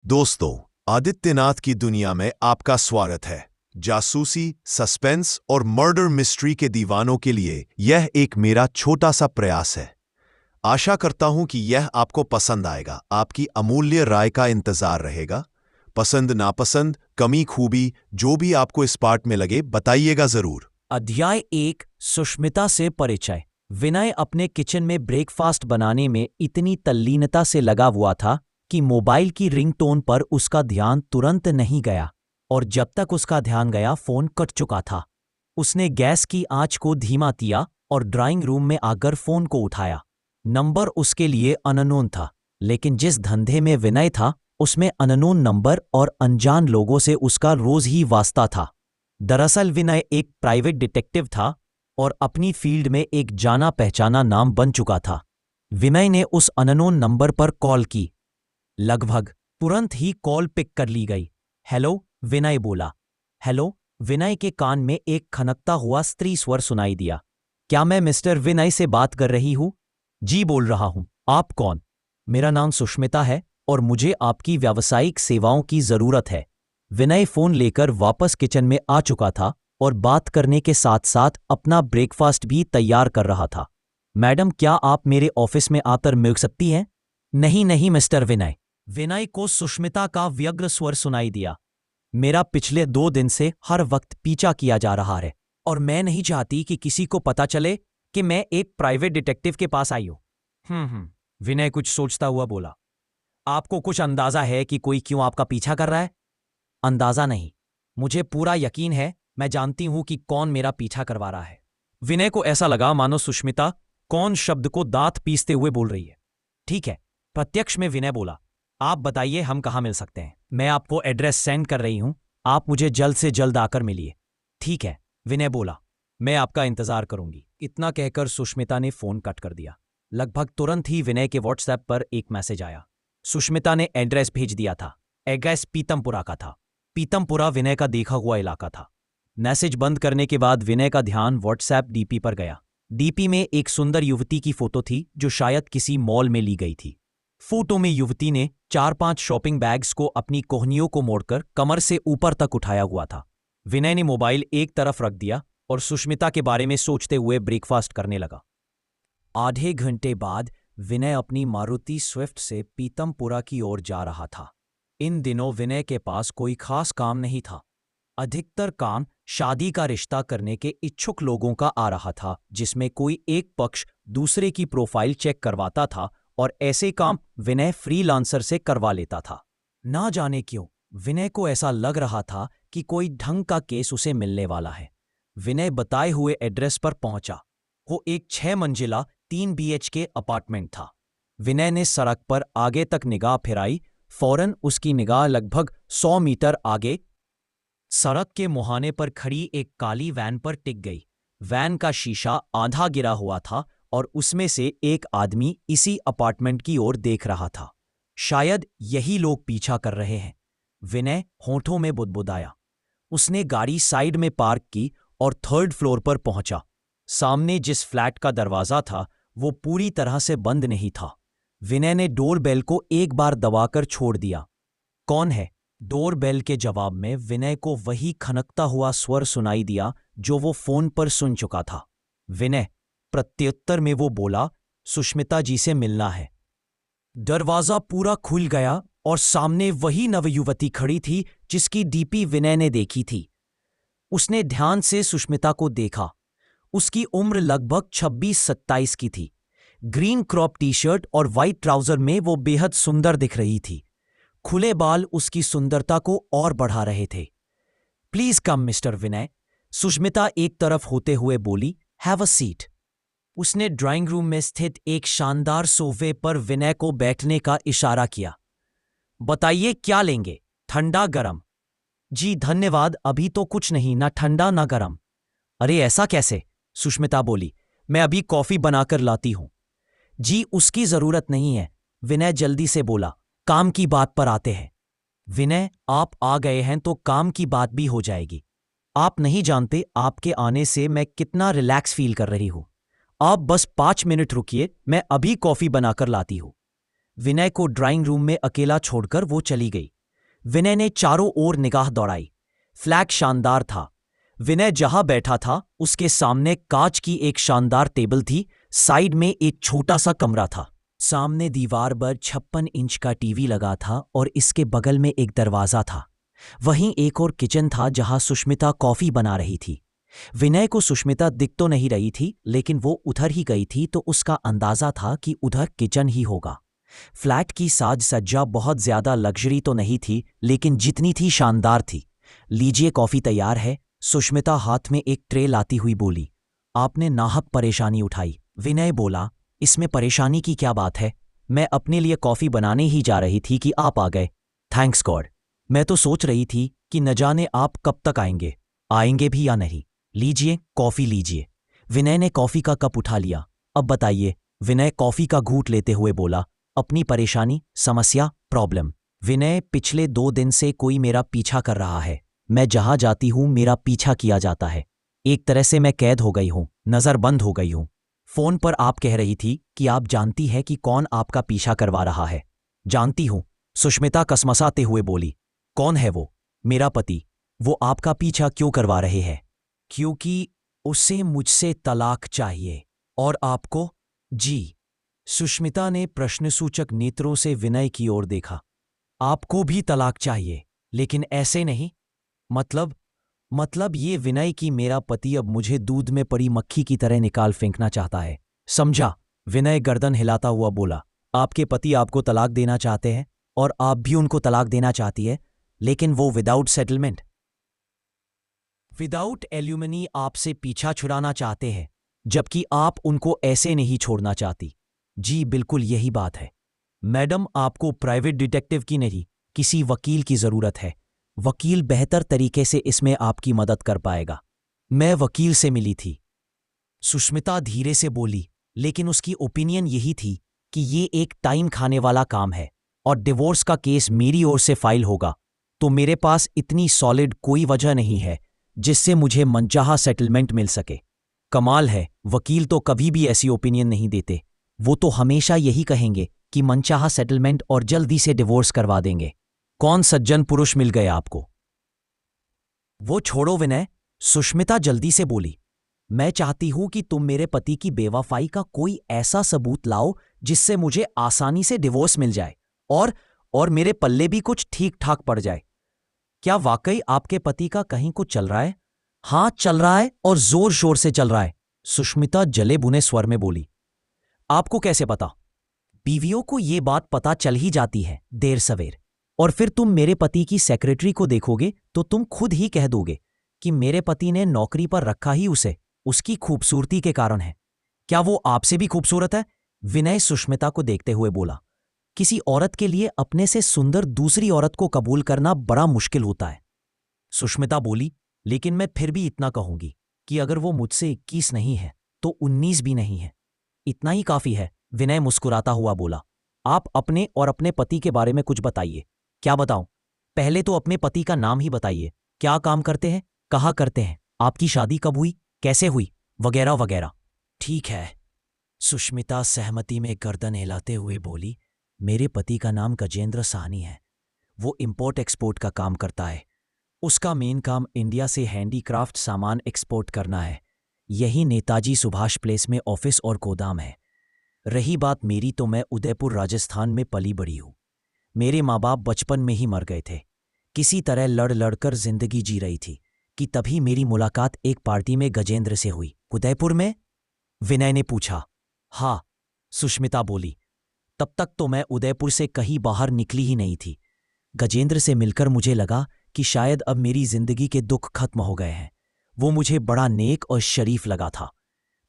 दोस्तों, आदित्यनाथ की दुनिया में आपका स्वागत है। जासूसी, सस्पेंस और मर्डर मिस्ट्री के दीवानों के लिए यह एक मेरा छोटा सा प्रयास है। आशा करता हूं कि यह आपको पसंद आएगा। आपकी अमूल्य राय का इंतजार रहेगा। पसंद नापसंद, कमी खूबी, जो भी आपको इस पार्ट में लगे बताइएगा जरूर। अध्याय 1 सुष्मिता से परिचय। विनय अपने किचन में ब्रेकफास्ट बनाने में इतनी तल्लीनता से लगा हुआ था कि मोबाइल की रिंगटोन पर उसका ध्यान तुरंत नहीं गया, और जब तक उसका ध्यान गया फोन कट चुका था। उसने गैस की आंच को धीमा किया और ड्राइंग रूम में आकर फोन को उठाया। नंबर उसके लिए अननोन था, लेकिन जिस धंधे में विनय था उसमें अननोन नंबर और अनजान लोगों से उसका रोज ही वास्ता था। दरअसल विनय एक प्राइवेट डिटेक्टिव था और अपनी फील्ड में एक जाना पहचाना नाम बन चुका था। विनय ने उस अननोन नंबर पर कॉल की। लगभग तुरंत ही कॉल पिक कर ली गई। हेलो, विनय बोला। हेलो, विनय के कान में एक खनकता हुआ स्त्री स्वर सुनाई दिया। क्या मैं मिस्टर विनय से बात कर रही हूं? जी बोल रहा हूं। आप कौन? मेरा नाम सुष्मिता है और मुझे आपकी व्यावसायिक सेवाओं की जरूरत है। विनय फोन लेकर वापस किचन में आ चुका था और बात करने के साथ साथ अपना ब्रेकफास्ट भी तैयार कर रहा था। मैडम, क्या आप मेरे ऑफिस में आकर मिल सकती हैं? नहीं नहीं मिस्टर विनय। विनय को सुष्मिता का व्यग्र स्वर सुनाई दिया। मेरा पिछले 2 दिन से हर वक्त पीछा किया जा रहा है और मैं नहीं चाहती कि किसी को पता चले कि मैं एक प्राइवेट डिटेक्टिव के पास आई हूं। विनय कुछ सोचता हुआ बोला। आपको कुछ अंदाजा है कि कोई क्यों आपका पीछा कर रहा है? अंदाजा नहीं, मुझे पूरा यकीन है। मैं जानती हूं कि कौन मेरा पीछा करवा रहा है। विनय को ऐसा लगा मानो सुष्मिता कौन शब्द को दांत पीसते हुए बोल रही है। ठीक है, प्रत्यक्ष में विनय बोला। आप बताइए हम कहां मिल सकते हैं। मैं आपको एड्रेस सेंड कर रही हूं, आप मुझे जल्द से जल्द आकर मिलिए। ठीक है, विनय बोला। मैं आपका इंतजार करूंगी। इतना कहकर सुष्मिता ने फोन कट कर दिया। लगभग तुरंत ही विनय के व्हाट्सएप पर एक मैसेज आया। सुष्मिता ने एड्रेस भेज दिया था। एड्रेस पीतमपुरा का था। पीतमपुरा विनय का देखा हुआ इलाका था। मैसेज बंद करने के बाद विनय का ध्यान व्हाट्सएप डीपी पर गया। डीपी में एक सुंदर युवती की फोटो थी जो शायद किसी मॉल में ली गई थी। फोटो में युवती ने 4-5 शॉपिंग बैग्स को अपनी कोहनियों को मोड़कर कमर से ऊपर तक उठाया हुआ था। विनय ने मोबाइल एक तरफ रख दिया और सुष्मिता के बारे में सोचते हुए ब्रेकफास्ट करने लगा। आधे घंटे बाद विनय अपनी मारुति स्विफ्ट से पीतमपुरा की ओर जा रहा था। इन दिनों विनय के पास कोई खास काम नहीं था। अधिकतर काम शादी का रिश्ता करने के इच्छुक लोगों का आ रहा था, जिसमें कोई एक पक्ष दूसरे की प्रोफाइल चेक करवाता था और ऐसे काम विनय फ्रीलांसर से करवा लेता था। ना जाने क्यों विनय को ऐसा लग रहा था कि कोई ढंग का केस उसे मिलने वाला है। विनय बताए हुए एड्रेस पर पहुंचा। वो एक 6 मंजिला 3 BHK अपार्टमेंट था। विनय ने सड़क पर आगे तक निगाह फिराई। फौरन उसकी निगाह लगभग 100 मीटर आगे सड़क के मुहाने पर खड़ी एक काली वैन पर टिक गई। वैन का शीशा आधा गिरा हुआ था और उसमें से एक आदमी इसी अपार्टमेंट की ओर देख रहा था। शायद यही लोग पीछा कर रहे हैं। विनय होठों में बुदबुदाया। उसने गाड़ी साइड में पार्क की और 3rd फ्लोर पर पहुंचा। सामने जिस फ्लैट का दरवाजा था वो पूरी तरह से बंद नहीं था। विनय ने डोर बेल को एक बार दबाकर छोड़ दिया। कौन है? डोर बेल के जवाब में विनय को वही खनकता हुआ स्वर सुनाई दिया जो वो फोन पर सुन चुका था। विनय, प्रत्युत्तर में वो बोला, सुष्मिता जी से मिलना है। दरवाजा पूरा खुल गया और सामने वही नवयुवती खड़ी थी जिसकी डीपी विनय ने देखी थी। उसने ध्यान से सुष्मिता को देखा। उसकी उम्र लगभग 26-27 की थी। ग्रीन क्रॉप टी-शर्ट और वाइट ट्राउजर में वो बेहद सुंदर दिख रही थी। खुले बाल उसकी सुंदरता को और बढ़ा रहे थे। प्लीज कम मिस्टर विनय, सुष्मिता एक तरफ होते हुए बोली। Have a seat. उसने ड्राइंग रूम में स्थित एक शानदार सोफे पर विनय को बैठने का इशारा किया। बताइए क्या लेंगे, ठंडा गरम? जी धन्यवाद, अभी तो कुछ नहीं, ना ठंडा ना गरम। अरे ऐसा कैसे? सुष्मिता बोली। मैं अभी कॉफी बनाकर लाती हूं। जी उसकी जरूरत नहीं है, विनय जल्दी से बोला। काम की बात पर आते हैं। विनय, आप आ गए हैं तो काम की बात भी हो जाएगी। आप नहीं जानते आपके आने से मैं कितना रिलैक्स फील कर रही हूं। आप बस 5 मिनट रुकिए, मैं अभी कॉफी बनाकर लाती हूं। विनय को ड्राइंग रूम में अकेला छोड़कर वो चली गई। विनय ने चारों ओर निगाह दौड़ाई। फ्लैट शानदार था। विनय जहां बैठा था उसके सामने कांच की एक शानदार टेबल थी। साइड में एक छोटा सा कमरा था। सामने दीवार पर 56 इंच का टीवी लगा था और इसके बगल में एक दरवाजा था। वहीं एक और किचन था जहां सुष्मिता कॉफी बना रही थी। विनय को सुष्मिता दिख तो नहीं रही थी, लेकिन वो उधर ही गई थी तो उसका अंदाजा था कि उधर किचन ही होगा। फ्लैट की साज सज्जा बहुत ज्यादा लग्जरी तो नहीं थी, लेकिन जितनी थी शानदार थी। लीजिए, कॉफी तैयार है, सुष्मिता हाथ में एक ट्रे लाती हुई बोली। आपने नाहक परेशानी उठाई, विनय बोला। इसमें परेशानी की क्या बात है? मैं अपने लिए कॉफी बनाने ही जा रही थी कि आप आ गए। Thanks God. मैं तो सोच रही थी कि न जाने आप कब तक आएंगे भी या नहीं। लीजिए, कॉफी लीजिए। विनय ने कॉफी का कप उठा लिया। अब बताइए, विनय कॉफी का घूंट लेते हुए बोला। अपनी परेशानी, समस्या, प्रॉब्लम। विनय, पिछले 2 दिन से कोई मेरा पीछा कर रहा है। मैं जहां जाती हूं मेरा पीछा किया जाता है। एक तरह से मैं कैद हो गई हूं, नजरबंद हो गई हूं। फोन पर आप कह रही थी कि आप जानती है कि कौन आपका पीछा करवा रहा है। जानती हूं, सुष्मिता कसमसाते हुए बोली। कौन है वो? मेरा पति। वो आपका पीछा क्यों करवा रहे हैं? क्योंकि उसे मुझसे तलाक चाहिए। और आपको? जी। सुष्मिता ने प्रश्नसूचक नेत्रों से विनय की ओर देखा। आपको भी तलाक चाहिए, लेकिन ऐसे नहीं। मतलब ये विनय कि मेरा पति अब मुझे दूध में पड़ी मक्खी की तरह निकाल फेंकना चाहता है। समझा? विनय गर्दन हिलाता हुआ बोला। आपके पति आपको तलाक देना चाहते हैं और आप भी उनको तलाक देना चाहती है, लेकिन वो विदाउट सेटलमेंट, विदाउट एल्यूमिनी आपसे पीछा छुड़ाना चाहते हैं, जबकि आप उनको ऐसे नहीं छोड़ना चाहती। जी बिल्कुल यही बात है। मैडम, आपको प्राइवेट डिटेक्टिव की नहीं, किसी वकील की जरूरत है। वकील बेहतर तरीके से इसमें आपकी मदद कर पाएगा। मैं वकील से मिली थी, सुष्मिता धीरे से बोली, लेकिन उसकी ओपिनियन यही थी कि ये एक टाइम खाने वाला काम है और डिवोर्स का केस मेरी ओर से फाइल होगा तो मेरे पास इतनी सॉलिड कोई वजह नहीं है जिससे मुझे मनचाहा सेटलमेंट मिल सके। कमाल है, वकील तो कभी भी ऐसी ओपिनियन नहीं देते। वो तो हमेशा यही कहेंगे कि मनचाहा सेटलमेंट और जल्दी से डिवोर्स करवा देंगे। कौन सज्जन पुरुष मिल गए आपको? वो छोड़ो विनय, सुष्मिता जल्दी से बोली। मैं चाहती हूं कि तुम मेरे पति की बेवफाई का कोई ऐसा सबूत लाओ जिससे मुझे आसानी से डिवोर्स मिल जाए और मेरे पल्ले भी कुछ ठीक ठाक पड़ जाए। क्या वाकई आपके पति का कहीं कुछ चल रहा है? हाँ, चल रहा है और जोर शोर से चल रहा है, सुष्मिता जले बुने स्वर में बोली। आपको कैसे पता? बीवियों को ये बात पता चल ही जाती है देर सवेर। और फिर तुम मेरे पति की सेक्रेटरी को देखोगे तो तुम खुद ही कह दोगे कि मेरे पति ने नौकरी पर रखा ही उसे उसकी खूबसूरती के कारण है। क्या वो आपसे भी खूबसूरत है? विनय सुष्मिता को देखते हुए बोला। किसी औरत के लिए अपने से सुंदर दूसरी औरत को कबूल करना बड़ा मुश्किल होता है, सुष्मिता बोली। लेकिन मैं फिर भी इतना कहूंगी कि अगर वो मुझसे 21 नहीं है तो 19 भी नहीं है। इतना ही काफी है, विनय मुस्कुराता हुआ बोला। आप अपने और अपने पति के बारे में कुछ बताइए। क्या बताऊं? पहले तो अपने पति का नाम ही बताइए। क्या काम करते हैं, कहाँ करते हैं, आपकी शादी कब हुई, कैसे हुई, वगैरह वगैरह। ठीक है, सुष्मिता सहमति में गर्दन हिलाते हुए बोली। मेरे पति का नाम गजेंद्र साहनी है। वो इंपोर्ट एक्सपोर्ट का काम करता है। उसका मेन काम इंडिया से हैंडीक्राफ्ट सामान एक्सपोर्ट करना है। यही नेताजी सुभाष प्लेस में ऑफिस और गोदाम है। रही बात मेरी, तो मैं उदयपुर राजस्थान में पली बड़ी हूं। मेरे माँ बाप बचपन में ही मर गए थे। किसी तरह लड़ लड़कर जिंदगी जी रही थी कि तभी मेरी मुलाकात एक पार्टी में गजेंद्र से हुई। उदयपुर में? विनय ने पूछा। हाँ, सुष्मिता बोली। तब तक तो मैं उदयपुर से कहीं बाहर निकली ही नहीं थी। गजेंद्र से मिलकर मुझे लगा कि शायद अब मेरी जिंदगी के दुख खत्म हो गए हैं। वो मुझे बड़ा नेक और शरीफ लगा था।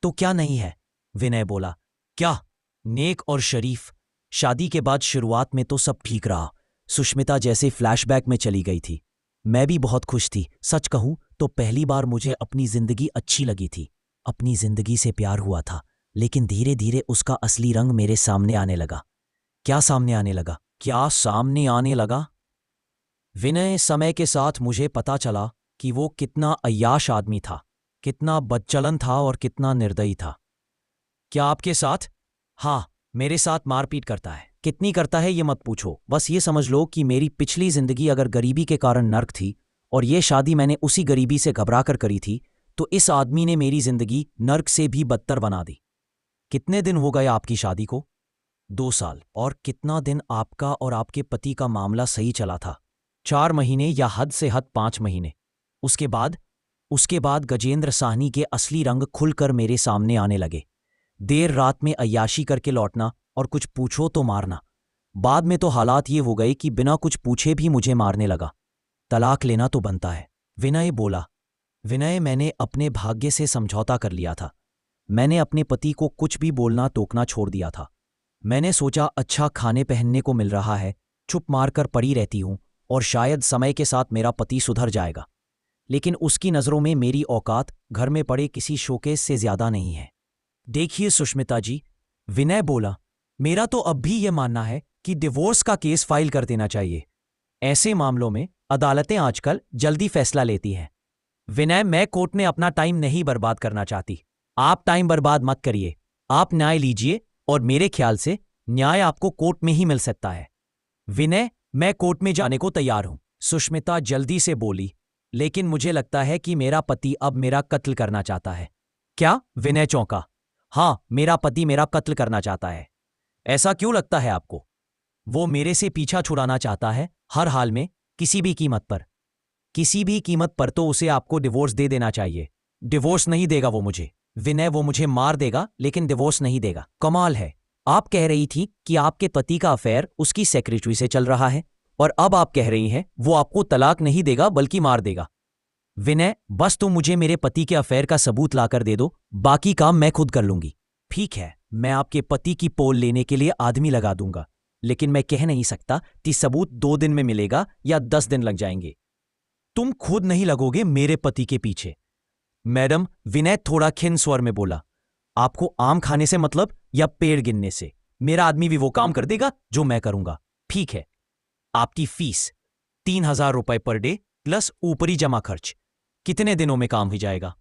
तो क्या नहीं है? विनय बोला। क्या नेक और शरीफ? शादी के बाद शुरुआत में तो सब ठीक रहा। सुष्मिता जैसे फ्लैशबैक में चली गई थी। मैं भी बहुत खुश थी। सच कहूं तो पहली बार मुझे अपनी जिंदगी अच्छी लगी थी। अपनी जिंदगी से प्यार हुआ था, लेकिन धीरे धीरे उसका असली रंग मेरे सामने आने लगा। क्या सामने आने लगा? क्या सामने आने लगा? विनय, समय के साथ मुझे पता चला कि वो कितना अय्याश आदमी था, कितना बदचलन था और कितना निर्दयी था। क्या आपके साथ? हाँ, मेरे साथ मारपीट करता है। कितनी करता है ये मत पूछो, बस ये समझ लो कि मेरी पिछली जिंदगी अगर गरीबी के कारण नर्क थी और ये शादी मैंने उसी गरीबी से घबरा कर करी थी, तो इस आदमी ने मेरी जिंदगी नर्क से भी बदतर बना दी। कितने दिन हो गए आपकी शादी को? 2 साल। और कितना दिन आपका और आपके पति का मामला सही चला था? 4 महीने या हद से हद 5 महीने। उसके बाद गजेंद्र साहनी के असली रंग खुलकर मेरे सामने आने लगे। देर रात में अय्याशी करके लौटना और कुछ पूछो तो मारना। बाद में तो हालात ये हो गए कि बिना कुछ पूछे भी मुझे मारने लगा। तलाक लेना तो बनता है, विनय बोला। विनय, मैंने अपने भाग्य से समझौता कर लिया था। मैंने अपने पति को कुछ भी बोलना टोकना छोड़ दिया था। मैंने सोचा अच्छा खाने पहनने को मिल रहा है, चुप मारकर पड़ी रहती हूं और शायद समय के साथ मेरा पति सुधर जाएगा। लेकिन उसकी नज़रों में मेरी औकात घर में पड़े किसी शोकेस से ज्यादा नहीं है। देखिए सुष्मिता जी, विनय बोला, मेरा तो अब भी यह मानना है कि डिवोर्स का केस फाइल कर देना चाहिए। ऐसे मामलों में अदालतें आजकल जल्दी फैसला लेती हैं। विनय, मैं कोर्ट में अपना टाइम नहीं बर्बाद करना चाहती। आप टाइम बर्बाद मत करिए, आप न्याय लीजिए और मेरे ख्याल से न्याय आपको कोर्ट में ही मिल सकता है। विनय, मैं कोर्ट में जाने को तैयार हूं, सुष्मिता जल्दी से बोली। लेकिन मुझे लगता है कि मेरा पति अब मेरा कत्ल करना चाहता है। क्या? विनय चौंका। हाँ, मेरा पति मेरा कत्ल करना चाहता है। ऐसा क्यों लगता है आपको? वो मेरे से पीछा छुड़ाना चाहता है, हर हाल में, किसी भी कीमत पर। किसी भी कीमत पर तो उसे आपको डिवोर्स दे देना चाहिए। डिवोर्स नहीं देगा वो मुझे। विनय, वो मुझे मार देगा लेकिन डिवोर्स नहीं देगा। कमाल है, आप कह रही थी कि आपके पति का अफेयर उसकी सेक्रेटरी से चल रहा है और अब आप कह रही हैं वो आपको तलाक नहीं देगा बल्कि मार देगा। विनय, बस तुम मुझे मेरे पति के अफेयर का सबूत लाकर दे दो, बाकी काम मैं खुद कर लूंगी। ठीक है, मैं आपके पति की पोल लेने के लिए आदमी लगा दूंगा, लेकिन मैं कह नहीं सकता कि सबूत 2 दिन में मिलेगा या 10 दिन लग जाएंगे। तुम खुद नहीं लगोगे मेरे पति के पीछे? मैडम, विनय थोड़ा खिन्न स्वर में बोला, आपको आम खाने से मतलब या पेड़ गिनने से? मेरा आदमी भी वो काम कर देगा जो मैं करूंगा। ठीक है, आपकी फीस 3,000 रुपए पर डे प्लस ऊपरी जमा खर्च। कितने दिनों में काम हो जाएगा?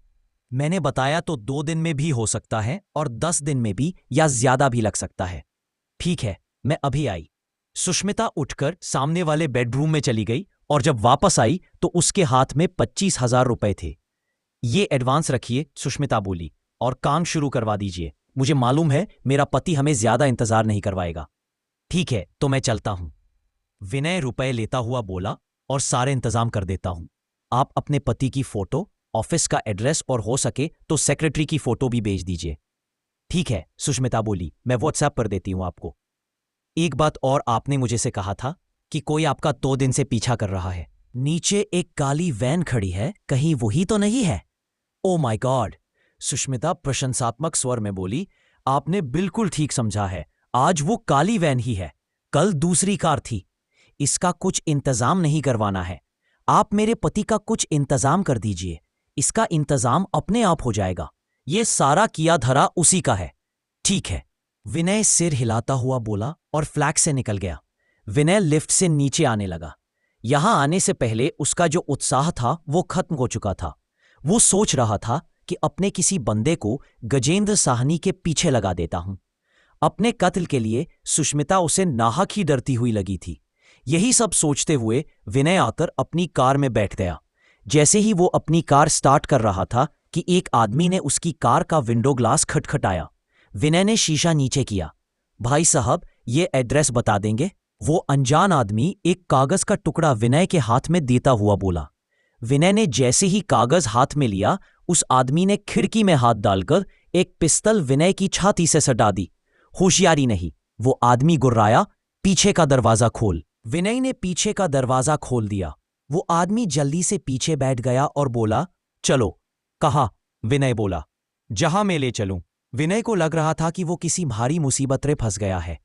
मैंने बताया तो 2 दिन में भी हो सकता है और 10 दिन में भी, या ज्यादा भी लग सकता है। ठीक है, मैं अभी आई। सुष्मिता उठकर सामने वाले बेडरूम में चली गई और जब वापस आई तो उसके हाथ में 25,000 रुपए थे। ये एडवांस रखिए, सुष्मिता बोली, और काम शुरू करवा दीजिए। मुझे मालूम है मेरा पति हमें ज्यादा इंतजार नहीं करवाएगा। ठीक है, तो मैं चलता हूं, विनय रुपए लेता हुआ बोला, और सारे इंतजाम कर देता हूं। आप अपने पति की फोटो, ऑफिस का एड्रेस और हो सके तो सेक्रेटरी की फोटो भी भेज दीजिए। ठीक है, सुष्मिता बोली, मैं व्हाट्सएप पर देती हूं आपको। एक बात और, आपने मुझे से कहा था कि कोई आपका 2 दिन से पीछा कर रहा है। नीचे एक काली वैन खड़ी है, कहीं वही तो नहीं है? ओ माय गॉड, सुष्मिता प्रशंसात्मक स्वर में बोली, आपने बिल्कुल ठीक समझा है, आज वो काली वैन ही है। कल दूसरी कार थी। इसका कुछ इंतजाम नहीं करवाना है, आप मेरे पति का कुछ इंतजाम कर दीजिए, इसका इंतजाम अपने आप हो जाएगा। ये सारा किया धरा उसी का है। ठीक है, विनय सिर हिलाता हुआ बोला और फ्लैट से निकल गया। विनय लिफ्ट से नीचे आने लगा। यहां आने से पहले उसका जो उत्साह था वो खत्म हो चुका था। वो सोच रहा था कि अपने किसी बंदे को गजेंद्र साहनी के पीछे लगा देता हूं। अपने कत्ल के लिए सुष्मिता उसे नाहक ही डरती हुई लगी थी। यही सब सोचते हुए विनय आकर अपनी कार में बैठ गया। जैसे ही वो अपनी कार स्टार्ट कर रहा था कि एक आदमी ने उसकी कार का विंडो ग्लास खटखटाया। विनय ने शीशा नीचे किया। भाई साहब, ये एड्रेस बता देंगे? वो अनजान आदमी एक कागज का टुकड़ा विनय के हाथ में देता हुआ बोला। विनय ने जैसे ही कागज हाथ में लिया, उस आदमी ने खिड़की में हाथ डालकर एक पिस्तल विनय की छाती से सटा दी। होशियारी नहीं, वो आदमी गुर्राया, पीछे का दरवाजा खोल। विनय ने पीछे का दरवाजा खोल दिया। वो आदमी जल्दी से पीछे बैठ गया और बोला, चलो। कहा? विनय बोला, जहां मैं ले चलूं। विनय को लग रहा था कि वो किसी भारी मुसीबत में फंस गया है।